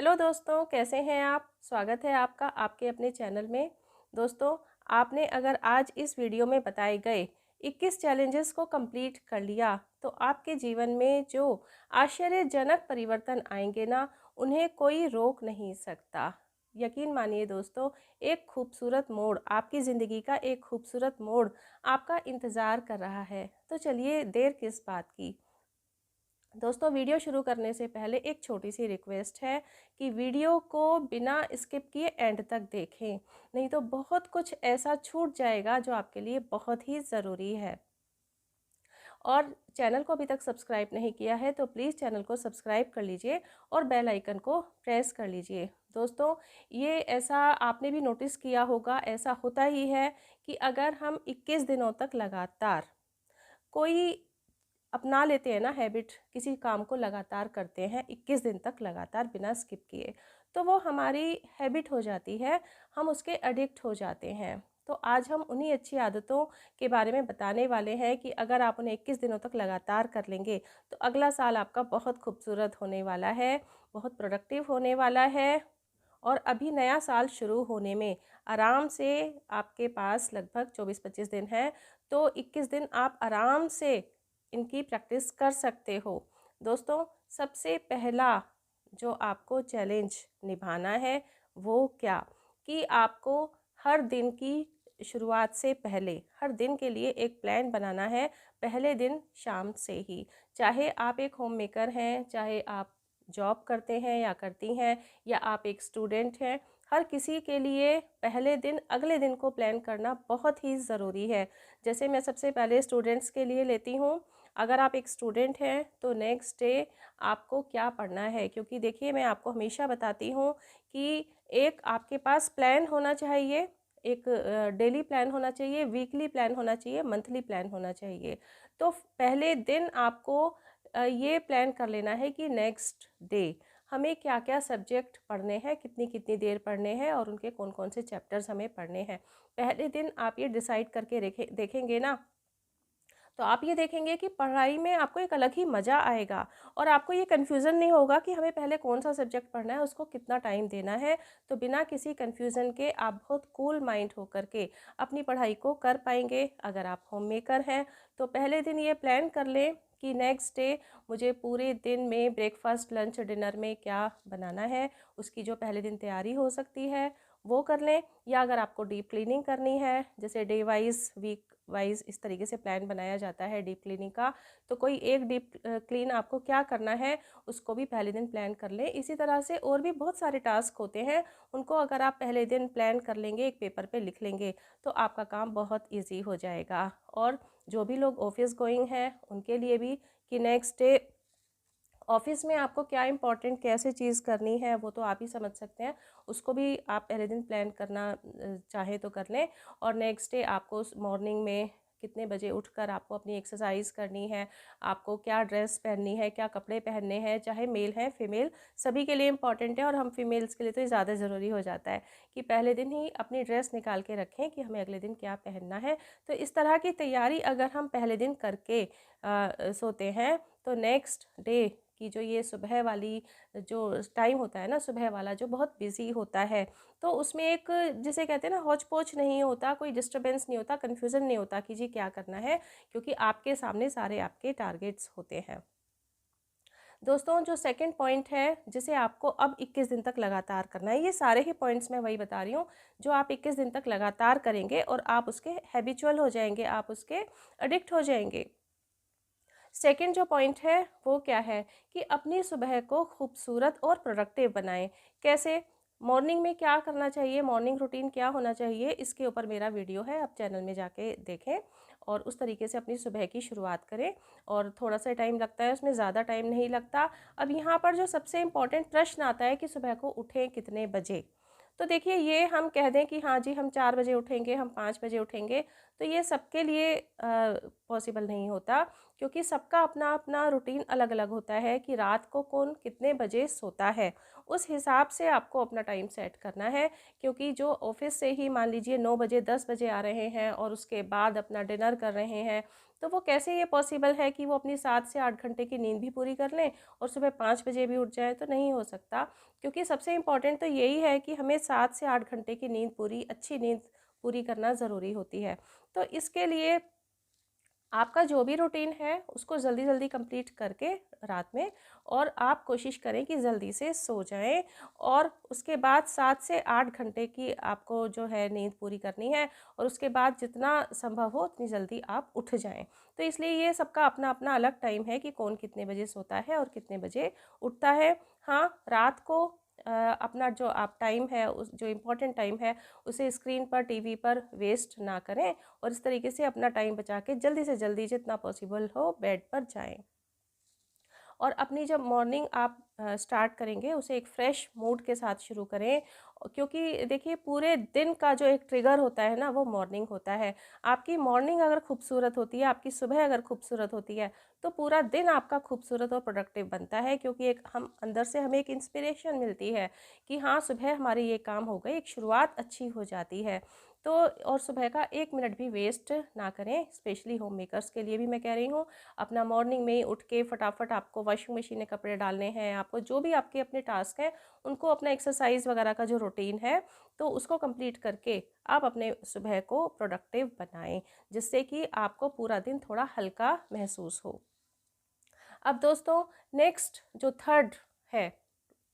Hello दोस्तों, कैसे हैं आप। स्वागत है आपका आपके अपने चैनल में। दोस्तों, आपने अगर आज इस वीडियो में बताए गए 21 चैलेंजेस को कंप्लीट कर लिया तो आपके जीवन में जो आश्चर्यजनक परिवर्तन आएंगे ना, उन्हें कोई रोक नहीं सकता। यकीन मानिए दोस्तों, एक खूबसूरत मोड़, आपकी ज़िंदगी का एक खूबसूरत मोड़ आपका इंतज़ार कर रहा है। तो चलिए, देर किस बात की। दोस्तों, वीडियो शुरू करने से पहले एक छोटी सी रिक्वेस्ट है कि वीडियो को बिना स्किप किए एंड तक देखें, नहीं तो बहुत कुछ ऐसा छूट जाएगा जो आपके लिए बहुत ही ज़रूरी है। और चैनल को अभी तक सब्सक्राइब नहीं किया है तो प्लीज़ चैनल को सब्सक्राइब कर लीजिए और बेल आइकन को प्रेस कर लीजिए। दोस्तों, ये ऐसा आपने भी नोटिस किया होगा, ऐसा होता ही है कि अगर हम 21 दिनों तक लगातार कोई अपना लेते हैं ना हैबिट, किसी काम को लगातार करते हैं 21 दिन तक लगातार बिना स्किप किए, तो वो हमारी हैबिट हो जाती है, हम उसके एडिक्ट हो जाते हैं। तो आज हम उन्हीं अच्छी आदतों के बारे में बताने वाले हैं कि अगर आप उन्हें 21 दिनों तक लगातार कर लेंगे तो अगला साल आपका बहुत खूबसूरत होने वाला है, बहुत प्रोडक्टिव होने वाला है। और अभी नया साल शुरू होने में आराम से आपके पास लगभग 24-25 दिन है, तो 21 दिन आप आराम से इनकी प्रैक्टिस कर सकते हो। दोस्तों, सबसे पहला जो आपको चैलेंज निभाना है वो क्या, कि आपको हर दिन की शुरुआत से पहले हर दिन के लिए एक प्लान बनाना है, पहले दिन शाम से ही। चाहे आप एक होम मेकर हैं, चाहे आप जॉब करते हैं या करती हैं, या आप एक स्टूडेंट हैं, हर किसी के लिए पहले दिन अगले दिन को प्लान करना बहुत ही ज़रूरी है। जैसे मैं सबसे पहले स्टूडेंट्स के लिए लेती हूँ। अगर आप एक स्टूडेंट हैं तो नेक्स्ट डे आपको क्या पढ़ना है, क्योंकि देखिए, मैं आपको हमेशा बताती हूँ कि एक आपके पास प्लान होना चाहिए, एक डेली प्लान होना चाहिए, वीकली प्लान होना चाहिए, मंथली प्लान होना चाहिए। तो पहले दिन आपको ये प्लान कर लेना है कि नेक्स्ट डे हमें क्या क्या सब्जेक्ट पढ़ने हैं, कितनी कितनी देर पढ़ने हैं और उनके कौन कौन से चैप्टर्स हमें पढ़ने हैं। पहले दिन आप ये डिसाइड करके देखेंगे ना, तो आप ये देखेंगे कि पढ़ाई में आपको एक अलग ही मज़ा आएगा और आपको ये कन्फ्यूज़न नहीं होगा कि हमें पहले कौन सा सब्जेक्ट पढ़ना है, उसको कितना टाइम देना है। तो बिना किसी कन्फ्यूज़न के आप बहुत कूल माइंड होकर के अपनी पढ़ाई को कर पाएंगे। अगर आप होम मेकर हैं तो पहले दिन ये प्लान कर लें कि नेक्स्ट डे मुझे पूरे दिन में ब्रेकफास्ट, लंच, डिनर में क्या बनाना है, उसकी जो पहले दिन तैयारी हो सकती है वो कर लें। या अगर आपको डीप क्लीनिंग करनी है, जैसे डे वाइज, वीक वाइज इस तरीके से प्लान बनाया जाता है डीप क्लीनिंग का, तो कोई एक डीप क्लीन आपको क्या करना है उसको भी पहले दिन प्लान कर लें। इसी तरह से और भी बहुत सारे टास्क होते हैं, उनको अगर आप पहले दिन प्लान कर लेंगे, एक पेपर पे लिख लेंगे, तो आपका काम बहुत ईजी हो जाएगा। और जो भी लोग ऑफिस गोइंग हैं उनके लिए भी, कि नेक्स्ट डे ऑफिस में आपको क्या इंपॉर्टेंट कैसे चीज़ करनी है वो तो आप ही समझ सकते हैं, उसको भी आप पहले दिन प्लान करना चाहे तो कर लें। और नेक्स्ट डे आपको मॉर्निंग में कितने बजे उठकर आपको अपनी एक्सरसाइज करनी है, आपको क्या ड्रेस पहननी है, क्या कपड़े पहनने हैं, चाहे मेल हैं फीमेल, सभी के लिए इम्पॉर्टेंट है। और हम फीमेल्स के लिए तो ज़्यादा ज़रूरी हो जाता है कि पहले दिन ही अपनी ड्रेस निकाल के रखें कि हमें अगले दिन क्या पहनना है। तो इस तरह की तैयारी अगर हम पहले दिन करके सोते हैं तो नेक्स्ट डे कि जो ये सुबह वाली जो टाइम होता है ना, सुबह वाला जो बहुत बिजी होता है, तो उसमें एक, जिसे कहते हैं ना, हौच पोच नहीं होता, कोई डिस्टरबेंस नहीं होता, कन्फ्यूज़न नहीं होता कि जी क्या करना है, क्योंकि आपके सामने सारे आपके टारगेट्स होते हैं। दोस्तों, जो सेकंड पॉइंट है जिसे आपको अब 21 दिन तक लगातार करना है, ये सारे ही पॉइंट्स मैं वही बता रही हूँ जो आप 21 दिन तक लगातार करेंगे और आप उसके हैबिचुअल हो जाएंगे, आप उसके एडिक्ट हो जाएंगे। सेकंड जो पॉइंट है वो क्या है, कि अपनी सुबह को खूबसूरत और प्रोडक्टिव बनाएं। कैसे? मॉर्निंग में क्या करना चाहिए, मॉर्निंग रूटीन क्या होना चाहिए, इसके ऊपर मेरा वीडियो है, आप चैनल में जाके देखें और उस तरीके से अपनी सुबह की शुरुआत करें। और थोड़ा सा टाइम लगता है उसमें, ज़्यादा टाइम नहीं लगता। अब यहाँ पर जो सबसे इम्पॉर्टेंट प्रश्न आता है कि सुबह को उठें कितने बजे, तो देखिए, ये हम कह दें कि हाँ जी हम 4 बजे उठेंगे, हम 5 बजे उठेंगे, तो ये सबके लिए पॉसिबल नहीं होता, क्योंकि सबका अपना अपना रूटीन अलग अलग होता है कि रात को कौन कितने बजे सोता है, उस हिसाब से आपको अपना टाइम सेट करना है। क्योंकि जो ऑफिस से ही मान लीजिए 9 बजे 10 बजे आ रहे हैं और उसके बाद अपना डिनर कर रहे हैं, तो वो कैसे ये पॉसिबल है कि वो अपनी 7 से 8 घंटे की नींद भी पूरी कर लें और सुबह 5 बजे भी उठ जाएँ? तो नहीं हो सकता, क्योंकि सबसे इम्पोर्टेंट तो यही है कि हमें 7 से 8 घंटे की नींद पूरी, अच्छी नींद पूरी करना ज़रूरी होती है। तो इसके लिए आपका जो भी रूटीन है उसको जल्दी जल्दी कंप्लीट करके रात में, और आप कोशिश करें कि जल्दी से सो जाएं, और उसके बाद 7 से 8 घंटे की आपको जो है नींद पूरी करनी है, और उसके बाद जितना संभव हो उतनी जल्दी आप उठ जाएं। तो इसलिए ये सबका अपना अपना अलग टाइम है कि कौन कितने बजे सोता है और कितने बजे उठता है। हाँ, रात को अपना जो आप टाइम है, उस जो इम्पोर्टेंट टाइम है उसे स्क्रीन पर, टीवी पर वेस्ट ना करें, और इस तरीके से अपना टाइम बचा के जल्दी से जल्दी जितना पॉसिबल हो बेड पर जाएं। और अपनी जब मॉर्निंग आप स्टार्ट करेंगे उसे एक फ्रेश मूड के साथ शुरू करें, क्योंकि देखिए पूरे दिन का जो एक ट्रिगर होता है ना, वो मॉर्निंग होता है। आपकी मॉर्निंग अगर खूबसूरत होती है, आपकी सुबह अगर खूबसूरत होती है, तो पूरा दिन आपका खूबसूरत और प्रोडक्टिव बनता है, क्योंकि एक हम अंदर से हमें एक इंस्पिरेशन मिलती है कि हाँ, सुबह हमारे ये काम हो गए, एक शुरुआत अच्छी हो जाती है। तो और सुबह का 1 मिनट भी वेस्ट ना करें, स्पेशली होम मेकर्स के लिए भी मैं कह रही हूँ। अपना मॉर्निंग में उठ के फटाफट आपको वॉशिंग मशीन में कपड़े डालने हैं, आपको जो भी आपके अपने टास्क हैं उनको, अपना एक्सरसाइज वगैरह का जो रूटीन है तो उसको कंप्लीट करके आप अपने सुबह को प्रोडक्टिव बनाएं, जिससे कि आपको पूरा दिन थोड़ा हल्का महसूस हो। अब दोस्तों, नेक्स्ट जो थर्ड है,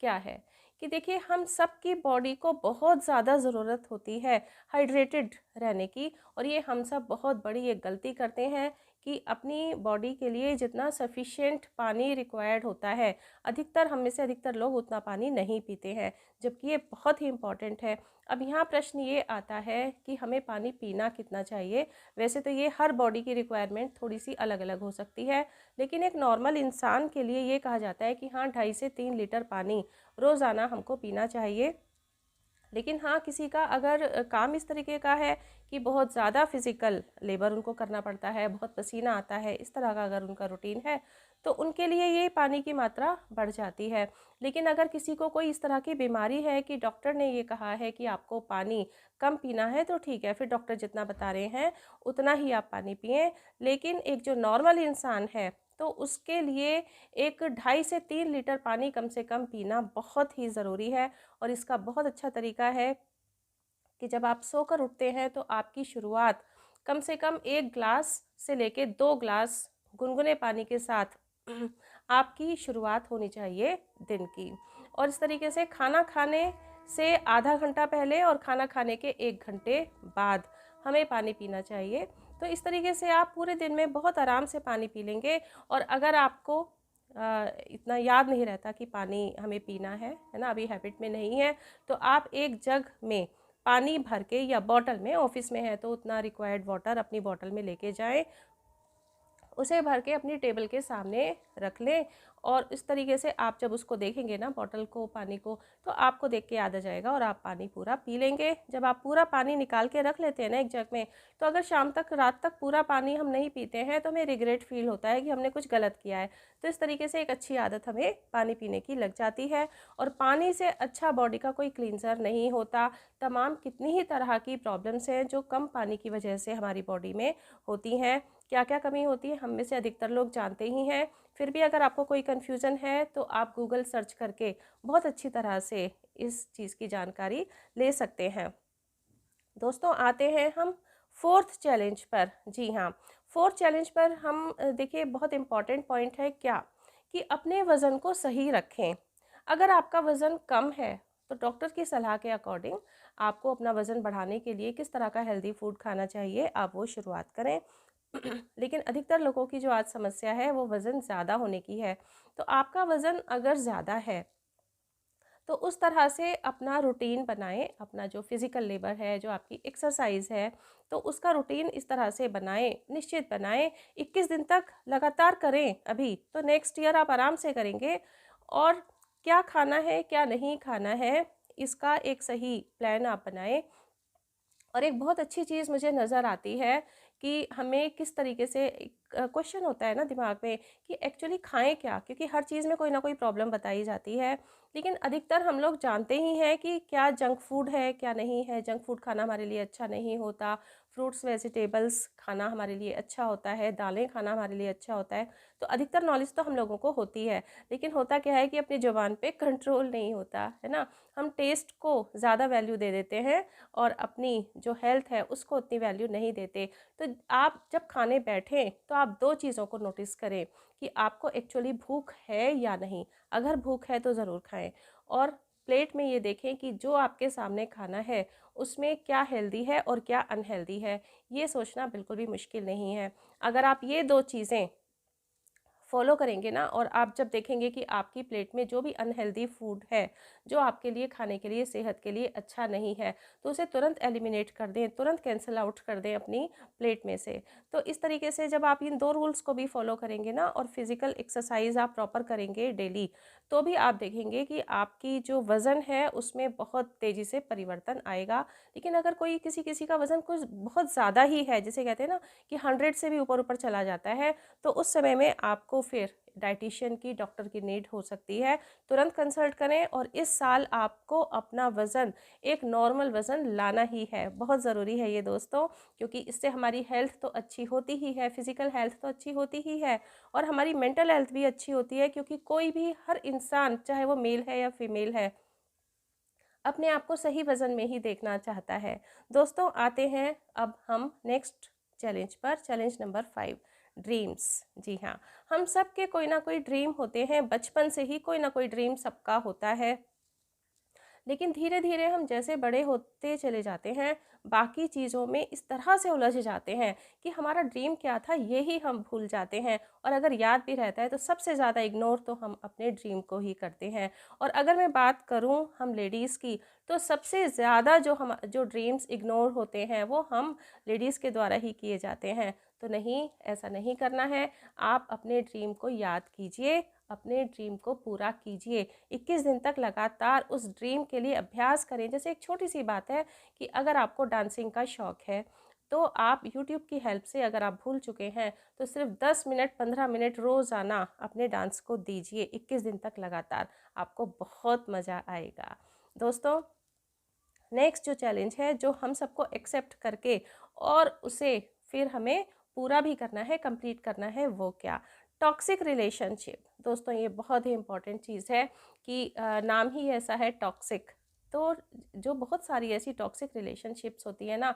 क्या है कि देखिए हम सब की बॉडी को बहुत ज़्यादा ज़रूरत होती है हाइड्रेटेड रहने की, और ये हम सब बहुत बड़ी एक गलती करते हैं कि अपनी बॉडी के लिए जितना सफिशिएंट पानी रिक्वायर्ड होता है, अधिकतर हम में से अधिकतर लोग उतना पानी नहीं पीते हैं, जबकि ये बहुत ही इम्पॉर्टेंट है। अब यहाँ प्रश्न ये आता है कि हमें पानी पीना कितना चाहिए। वैसे तो ये हर बॉडी की रिक्वायरमेंट थोड़ी सी अलग अलग हो सकती है, लेकिन एक नॉर्मल इंसान के लिए ये कहा जाता है कि हाँ, 2.5 से 3 लीटर पानी रोज़ाना हमको पीना चाहिए। लेकिन हाँ, किसी का अगर काम इस तरीके का है कि बहुत ज़्यादा फिज़िकल लेबर उनको करना पड़ता है, बहुत पसीना आता है, इस तरह का अगर उनका रूटीन है, तो उनके लिए ये पानी की मात्रा बढ़ जाती है। लेकिन अगर किसी को कोई इस तरह की बीमारी है कि डॉक्टर ने ये कहा है कि आपको पानी कम पीना है, तो ठीक है, फिर डॉक्टर जितना बता रहे हैं उतना ही आप पानी पिएं। लेकिन एक जो नॉर्मल इंसान है, तो उसके लिए एक 2.5 से 3 लीटर पानी कम से कम पीना बहुत ही ज़रूरी है। और इसका बहुत अच्छा तरीका है कि जब आप सोकर उठते हैं तो आपकी शुरुआत कम से कम 1 ग्लास से लेके 2 ग्लास गुनगुने पानी के साथ आपकी शुरुआत होनी चाहिए दिन की। और इस तरीके से खाना खाने से आधा घंटा पहले और खाना खाने के 1 घंटे बाद हमें पानी पीना चाहिए। तो इस तरीके से आप पूरे दिन में बहुत आराम से पानी पी लेंगे। और अगर आपको इतना याद नहीं रहता कि पानी हमें पीना है ना, अभी हैबिट में नहीं है, तो आप एक जग में पानी भर के, या बॉटल में, ऑफिस में है तो उतना रिक्वायर्ड वाटर अपनी बॉटल में लेके जाएं, उसे भर के अपनी टेबल के सामने रख लें। और इस तरीके से आप जब उसको देखेंगे ना, बॉटल को, पानी को, तो आपको देख के याद आ जाएगा और आप पानी पूरा पी लेंगे। जब आप पूरा पानी निकाल के रख लेते हैं ना एक जग में, तो अगर शाम तक, रात तक पूरा पानी हम नहीं पीते हैं तो हमें रिग्रेट फील होता है कि हमने कुछ गलत किया है। तो इस तरीके से एक अच्छी आदत हमें पानी पीने की लग जाती है। और पानी से अच्छा बॉडी का कोई क्लींजर नहीं होता। तमाम कितनी ही तरह की प्रॉब्लम्स हैं जो कम पानी की वजह से हमारी बॉडी में होती हैं। क्या क्या कमी होती है हम में से अधिकतर लोग जानते ही हैं। फिर भी अगर आपको कोई कन्फ्यूज़न है तो आप गूगल सर्च करके बहुत अच्छी तरह से इस चीज़ की जानकारी ले सकते हैं। दोस्तों, आते हैं हम फोर्थ चैलेंज पर। जी हाँ, फोर्थ चैलेंज पर हम देखिए बहुत इम्पॉर्टेंट पॉइंट है क्या, कि अपने वज़न को सही रखें। अगर आपका वज़न कम है तो डॉक्टर की सलाह के अकॉर्डिंग आपको अपना वज़न बढ़ाने के लिए किस तरह का हेल्दी फूड खाना चाहिए, आप वो शुरुआत करें। लेकिन अधिकतर लोगों की जो आज समस्या है वो वज़न ज़्यादा होने की है। तो आपका वज़न अगर ज़्यादा है तो उस तरह से अपना रूटीन बनाएं, अपना जो फिज़िकल लेबर है, जो आपकी एक्सरसाइज है, तो उसका रूटीन इस तरह से बनाएं, निश्चित बनाएं। 21 दिन तक लगातार करें अभी, तो नेक्स्ट ईयर आप आराम से करेंगे। और क्या खाना है, क्या नहीं खाना है, इसका एक सही प्लान आप बनाएं। और एक बहुत अच्छी चीज़ मुझे नज़र आती है कि हमें किस तरीके से, क्वेश्चन होता है ना दिमाग में कि एक्चुअली खाएं क्या, क्योंकि हर चीज़ में कोई ना कोई प्रॉब्लम बताई जाती है। लेकिन अधिकतर हम लोग जानते ही हैं कि क्या जंक फूड है, क्या नहीं है। जंक फूड खाना हमारे लिए अच्छा नहीं होता। फ्रूट्स वेजिटेबल्स खाना हमारे लिए अच्छा होता है, दालें खाना हमारे लिए अच्छा होता है। तो अधिकतर नॉलेज तो हम लोगों को होती है, लेकिन होता क्या है कि अपनी ज़ुबान पे कंट्रोल नहीं होता है ना। हम टेस्ट को ज़्यादा वैल्यू दे देते हैं और अपनी जो हेल्थ है उसको उतनी वैल्यू नहीं देते। तो आप जब खाने बैठें तो आप दो चीज़ों को नोटिस करें कि आपको एक्चुअली भूख है या नहीं। अगर भूख है तो ज़रूर खाएं, और प्लेट में ये देखें कि जो आपके सामने खाना है उसमें क्या हेल्दी है और क्या अनहेल्दी है। ये सोचना बिल्कुल भी मुश्किल नहीं है। अगर आप ये दो चीज़ें फॉलो करेंगे ना, और आप जब देखेंगे कि आपकी प्लेट में जो भी अनहेल्दी फूड है, जो आपके लिए खाने के लिए सेहत के लिए अच्छा नहीं है, तो उसे तुरंत एलिमिनेट कर दें, तुरंत कैंसिल आउट कर दें अपनी प्लेट में से। तो इस तरीके से जब आप इन दो रूल्स को भी फॉलो करेंगे ना, और फिजिकल एक्सरसाइज आप प्रॉपर करेंगे डेली, तो भी आप देखेंगे कि आपकी जो वज़न है उसमें बहुत तेज़ी से परिवर्तन आएगा। लेकिन अगर कोई किसी किसी का वज़न कुछ बहुत ज़्यादा ही है, जिसे कहते हैं ना कि 100 से भी ऊपर ऊपर चला जाता है, तो उस समय में आपको फिर डाइटिशियन की, डॉक्टर की नीड हो सकती है। तुरंत कंसल्ट करें, और इस साल आपको अपना वज़न एक नॉर्मल वज़न लाना ही है। बहुत ज़रूरी है ये दोस्तों, क्योंकि इससे हमारी हेल्थ तो अच्छी होती ही है, फिज़िकल हेल्थ तो अच्छी होती ही है, और हमारी मेंटल हेल्थ भी अच्छी होती है। क्योंकि कोई भी, हर इंसान, चाहे वो मेल है या फीमेल है, अपने आप को सही वज़न में ही देखना चाहता है। दोस्तों, आते हैं अब हम नेक्स्ट चैलेंज पर। Challenge number 5, dreams. जी हाँ, हम सब के कोई ना कोई ड्रीम होते हैं। बचपन से ही कोई ना कोई ड्रीम सबका होता है, लेकिन धीरे धीरे हम जैसे बड़े होते चले जाते हैं, बाकी चीज़ों में इस तरह से उलझ जाते हैं कि हमारा ड्रीम क्या था ये ही हम भूल जाते हैं। और अगर याद भी रहता है तो सबसे ज़्यादा इग्नोर तो हम अपने ड्रीम को ही करते हैं। और अगर मैं बात करूं हम लेडीज़ की, तो सबसे ज़्यादा जो ड्रीम्स इग्नोर होते हैं वो हम लेडीज़ के द्वारा ही किए जाते हैं। तो नहीं, ऐसा नहीं करना है। आप अपने ड्रीम को याद कीजिए, अपने ड्रीम को पूरा कीजिए। 21 दिन तक लगातार उस ड्रीम के लिए अभ्यास करें। जैसे एक छोटी सी बात है कि अगर आपको डांसिंग का शौक़ है, तो आप यूट्यूब की हेल्प से, अगर आप भूल चुके हैं, तो सिर्फ 10 मिनट 15 मिनट रोज़ाना अपने डांस को दीजिए 21 दिन तक लगातार। आपको बहुत मज़ा आएगा। दोस्तों, नेक्स्ट जो चैलेंज है, जो हम सबको एक्सेप्ट करके और उसे फिर हमें पूरा भी करना है, कंप्लीट करना है, वो क्या? Toxic relationship. दोस्तों, ये बहुत ही इंपॉर्टेंट चीज़ है कि नाम ही ऐसा है टॉक्सिक। तो जो बहुत सारी ऐसी टॉक्सिक रिलेशनशिप्स होती है ना,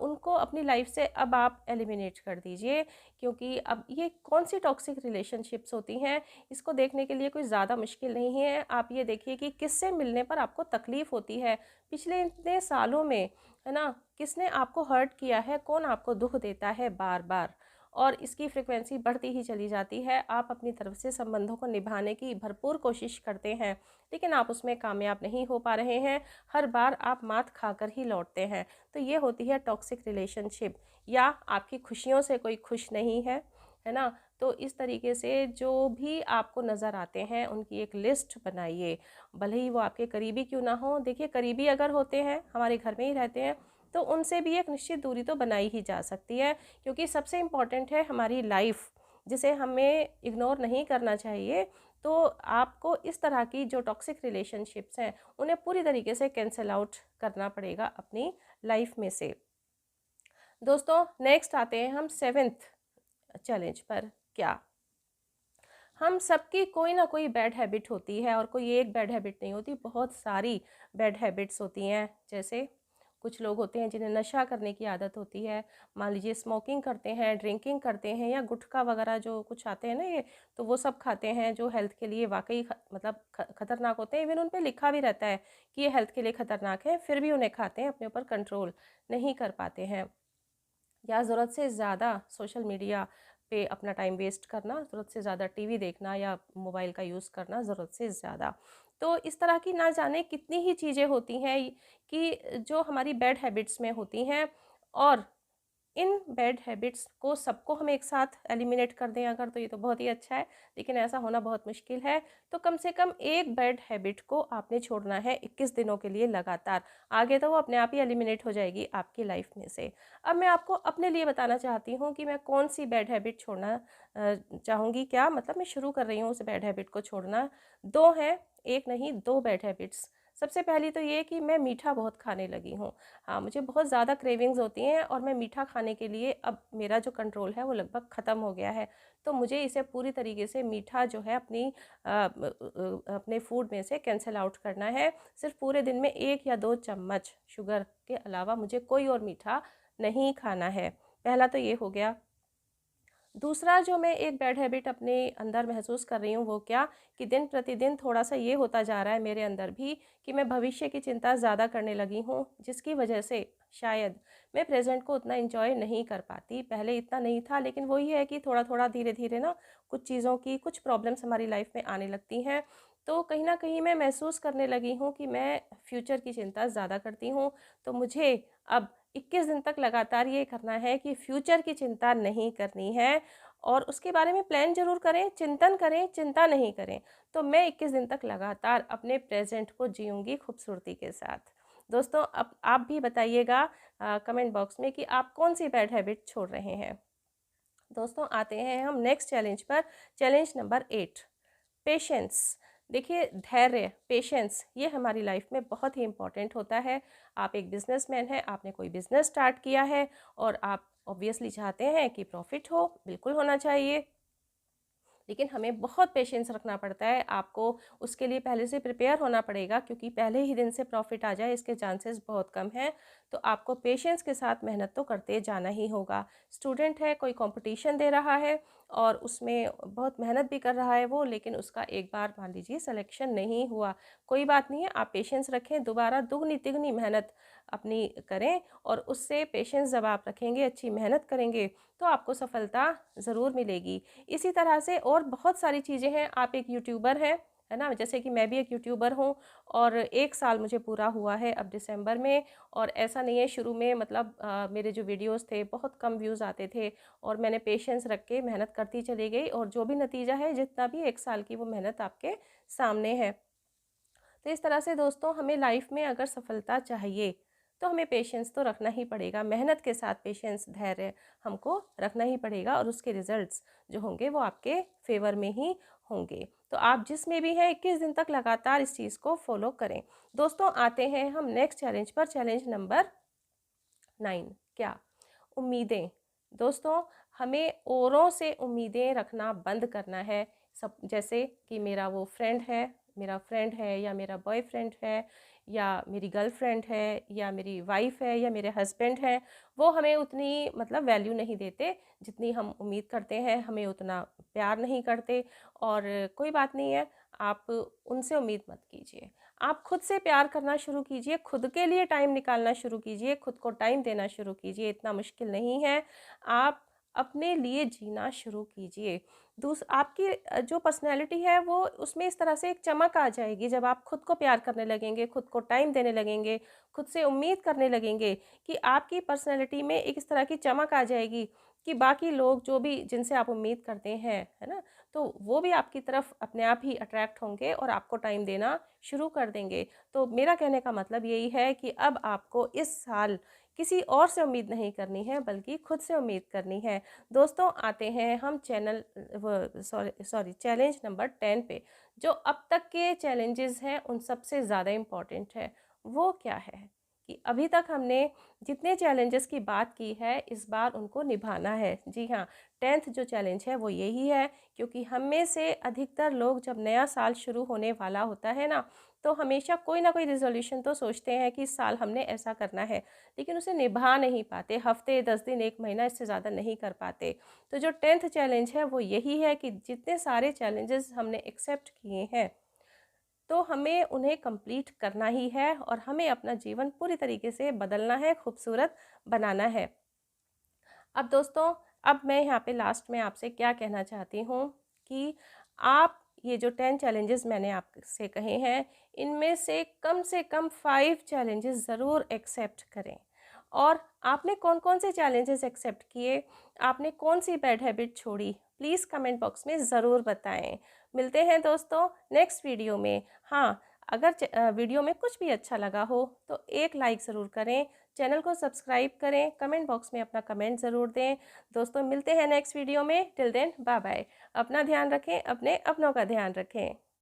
उनको अपनी लाइफ से अब आप एलिमिनेट कर दीजिए। क्योंकि अब ये कौन सी टॉक्सिक रिलेशनशिप्स होती हैं, इसको देखने के लिए कोई ज़्यादा मुश्किल नहीं है। आप ये देखिए कि किससे मिलने पर आपको तकलीफ़ होती है पिछले इतने सालों में, है ना। किसने आपको हर्ट किया है, कौन आपको दुख देता है बार बार, और इसकी फ्रिक्वेंसी बढ़ती ही चली जाती है। आप अपनी तरफ से संबंधों को निभाने की भरपूर कोशिश करते हैं, लेकिन आप उसमें कामयाब नहीं हो पा रहे हैं। हर बार आप मात खाकर ही लौटते हैं। तो ये होती है टॉक्सिक रिलेशनशिप। या आपकी खुशियों से कोई खुश नहीं है ना। तो इस तरीके से जो भी आपको नज़र आते हैं उनकी एक लिस्ट बनाइए, भले ही वो आपके करीबी क्यों ना हो। देखिए, करीबी अगर होते हैं, हमारे घर में ही रहते हैं, तो उनसे भी एक निश्चित दूरी तो बनाई ही जा सकती है। क्योंकि सबसे इम्पॉर्टेंट है हमारी लाइफ, जिसे हमें इग्नोर नहीं करना चाहिए। तो आपको इस तरह की जो टॉक्सिक रिलेशनशिप्स हैं उन्हें पूरी तरीके से कैंसिल आउट करना पड़ेगा अपनी लाइफ में से। दोस्तों, नेक्स्ट आते हैं हम 7th चैलेंज पर। क्या? हम सबकी कोई ना कोई बैड हैबिट होती है, और कोई एक बैड हैबिट नहीं होती, बहुत सारी बैड हैबिट्स होती हैं। जैसे कुछ लोग होते हैं जिन्हें नशा करने की आदत होती है। मान लीजिए स्मोकिंग करते हैं, ड्रिंकिंग करते हैं, या गुटखा वगैरह जो कुछ आते हैं ना ये, तो वो सब खाते हैं, जो हेल्थ के लिए वाकई मतलब खतरनाक होते हैं। इवन उन पे लिखा भी रहता है कि ये हेल्थ के लिए खतरनाक है, फिर भी उन्हें खाते हैं, अपने ऊपर कंट्रोल नहीं कर पाते हैं। या ज़रूरत से ज़्यादा सोशल मीडिया पे अपना टाइम वेस्ट करना, ज़रूरत से ज़्यादा टीवी देखना या मोबाइल का यूज़ करना ज़रूरत से ज़्यादा। तो इस तरह की ना जाने कितनी ही चीज़ें होती हैं कि जो हमारी बैड हैबिट्स में होती हैं। और इन बैड हैबिट्स को सबको हम एक साथ एलिमिनेट कर दें अगर, तो ये तो बहुत ही अच्छा है, लेकिन ऐसा होना बहुत मुश्किल है। तो कम से कम एक बैड हैबिट को आपने छोड़ना है 21 दिनों के लिए लगातार। आगे तो वो अपने आप ही एलिमिनेट हो जाएगी आपकी लाइफ में से। अब मैं आपको अपने लिए बताना चाहती हूँ कि मैं कौन सी बैड हैबिट छोड़ना चाहूँगी। क्या मतलब, मैं शुरू कर रही हूँ उस बैड हैबिट को छोड़ना। 2 हैं, एक नहीं 2 बैड हैबिट्स। सबसे पहली तो ये कि मैं मीठा बहुत खाने लगी हूँ। हाँ, मुझे बहुत ज़्यादा क्रेविंग्स होती हैं और मैं मीठा खाने के लिए अब मेरा जो कंट्रोल है वो लगभग ख़त्म हो गया है। तो मुझे इसे पूरी तरीके से मीठा जो है अपने फूड में से कैंसल आउट करना है। सिर्फ पूरे दिन में 1 या 2 चम्मच शुगर के अलावा मुझे कोई और मीठा नहीं खाना है। पहला तो ये हो गया। दूसरा जो मैं एक बैड हैबिट अपने अंदर महसूस कर रही हूँ वो क्या, कि दिन प्रतिदिन थोड़ा सा ये होता जा रहा है मेरे अंदर भी कि मैं भविष्य की चिंता ज़्यादा करने लगी हूँ, जिसकी वजह से शायद मैं प्रेजेंट को उतना इंजॉय नहीं कर पाती। पहले इतना नहीं था, लेकिन वही है कि थोड़ा थोड़ा धीरे धीरे ना कुछ चीज़ों की कुछ प्रॉब्लम्स हमारी लाइफ में आने लगती हैं। तो कहीं ना कहीं मैं महसूस करने लगी हूँ कि मैं फ्यूचर की चिंता ज़्यादा करती हूँ। तो मुझे अब 21 दिन तक लगातार ये करना है कि फ्यूचर की चिंता नहीं करनी है, और उसके बारे में प्लान ज़रूर करें, चिंतन करें, चिंता नहीं करें। तो मैं 21 दिन तक लगातार अपने प्रेज़ेंट को जीऊँगी खूबसूरती के साथ। दोस्तों, अब आप भी बताइएगा कमेंट बॉक्स में कि आप कौन-सी बैड हैबिट छोड़ रहे हैं। दोस्तों, आते हैं हम नेक्स्ट चैलेंज पर। Challenge number 8, patience. देखिए, धैर्य, पेशेंस, ये हमारी लाइफ में बहुत ही इम्पॉर्टेंट होता है। आप एक बिजनेसमैन हैं, आपने कोई बिजनेस स्टार्ट किया है और आप ऑब्वियसली चाहते हैं कि प्रॉफिट हो, बिल्कुल होना चाहिए। लेकिन हमें बहुत पेशेंस रखना पड़ता है। आपको उसके लिए पहले से प्रिपेयर होना पड़ेगा, क्योंकि पहले ही दिन से प्रॉफिट आ जाए इसके चांसेस बहुत कम हैं। तो आपको पेशेंस के साथ मेहनत तो करते जाना ही होगा। स्टूडेंट है, कोई कंपटीशन दे रहा है और उसमें बहुत मेहनत भी कर रहा है वो, लेकिन उसका एक बार मान लीजिए सिलेक्शन नहीं हुआ, कोई बात नहीं है, आप पेशेंस रखें, दोबारा दुगनी तिगनी मेहनत अपनी करें, और उससे पेशेंस जब आप रखेंगे, अच्छी मेहनत करेंगे, तो आपको सफलता ज़रूर मिलेगी। इसी तरह से और बहुत सारी चीज़ें हैं। आप एक यूट्यूबर हैं, है ना? जैसे कि मैं भी एक यूट्यूबर हूँ और 1 साल मुझे पूरा हुआ है अब दिसंबर में। और ऐसा नहीं है, शुरू में मतलब मेरे जो वीडियोस थे बहुत कम व्यूज़ आते थे, और मैंने पेशेंस रख के मेहनत करती चली गई, और जो भी नतीजा है, जितना भी 1 साल की वो मेहनत आपके सामने है। तो इस तरह से दोस्तों, हमें लाइफ में अगर सफलता चाहिए तो हमें पेशेंस तो रखना ही पड़ेगा। मेहनत के साथ पेशेंस, धैर्य हमको रखना ही पड़ेगा, और उसके रिजल्ट्स जो होंगे वो आपके फेवर में ही होंगे। तो आप जिसमें भी हैं, 21 दिन तक लगातार इस चीज़ को फॉलो करें। दोस्तों, आते हैं हम नेक्स्ट चैलेंज पर। चैलेंज नंबर 9, क्या? उम्मीदें। दोस्तों, हमें औरों से उम्मीदें रखना बंद करना है। सब जैसे कि मेरा फ्रेंड है या मेरा बॉयफ्रेंड है या मेरी गर्लफ्रेंड है या मेरी वाइफ है या मेरे हस्बैंड हैं, वो हमें उतनी मतलब वैल्यू नहीं देते जितनी हम उम्मीद करते हैं, हमें उतना प्यार नहीं करते। और कोई बात नहीं है, आप उनसे उम्मीद मत कीजिए। आप खुद से प्यार करना शुरू कीजिए, खुद के लिए टाइम निकालना शुरू कीजिए, खुद को टाइम देना शुरू कीजिए। इतना मुश्किल नहीं है। आप अपने लिए जीना शुरू कीजिए। आपकी जो पर्सनैलिटी है वो, उसमें इस तरह से एक चमक आ जाएगी जब आप खुद को प्यार करने लगेंगे, खुद को टाइम देने लगेंगे, खुद से उम्मीद करने लगेंगे, कि आपकी पर्सनैलिटी में एक इस तरह की चमक आ जाएगी कि बाकी लोग जो भी जिनसे आप उम्मीद करते हैं, है ना, तो वो भी आपकी तरफ अपने आप ही अट्रैक्ट होंगे और आपको टाइम देना शुरू कर देंगे। तो मेरा कहने का मतलब यही है कि अब आपको इस साल किसी और से उम्मीद नहीं करनी है, बल्कि खुद से उम्मीद करनी है। दोस्तों, आते हैं हम चैलेंज नंबर 10 पे। जो अब तक के चैलेंजेस हैं उन सबसे ज़्यादा इम्पॉर्टेंट है। वो क्या है कि अभी तक हमने जितने चैलेंजेस की बात की है, इस बार उनको निभाना है। जी हाँ, 10th जो चैलेंज है वो यही है, क्योंकि हम में से अधिकतर लोग जब नया साल शुरू होने वाला होता है ना, तो हमेशा कोई ना कोई रिजोल्यूशन तो सोचते हैं कि इस साल हमने ऐसा करना है, लेकिन उसे निभा नहीं पाते। हफ्ते, 10 दिन, 1 महीना, इससे ज़्यादा नहीं कर पाते। तो जो 10th चैलेंज है वो यही है कि जितने सारे चैलेंजेस हमने एक्सेप्ट किए हैं, तो हमें उन्हें कंप्लीट करना ही है, और हमें अपना जीवन पूरी तरीके से बदलना है, खूबसूरत बनाना है। अब दोस्तों, अब मैं यहाँ पे लास्ट में आपसे क्या कहना चाहती हूँ कि आप ये जो 10 चैलेंजेस मैंने आपसे कहे हैं, इनमें से कम 5 चैलेंजेस ज़रूर एक्सेप्ट करें। और आपने कौन कौन से चैलेंजेस एक्सेप्ट किए, आपने कौन सी बैड हैबिट छोड़ी, प्लीज़ कमेंट बॉक्स में ज़रूर बताएं। मिलते हैं दोस्तों नेक्स्ट वीडियो में। हाँ, अगर वीडियो में कुछ भी अच्छा लगा हो तो एक लाइक ज़रूर करें, चैनल को सब्सक्राइब करें, कमेंट बॉक्स में अपना कमेंट ज़रूर दें। दोस्तों, मिलते हैं नेक्स्ट वीडियो में। Till then, bye bye. अपना ध्यान रखें, अपने अपनों का ध्यान रखें।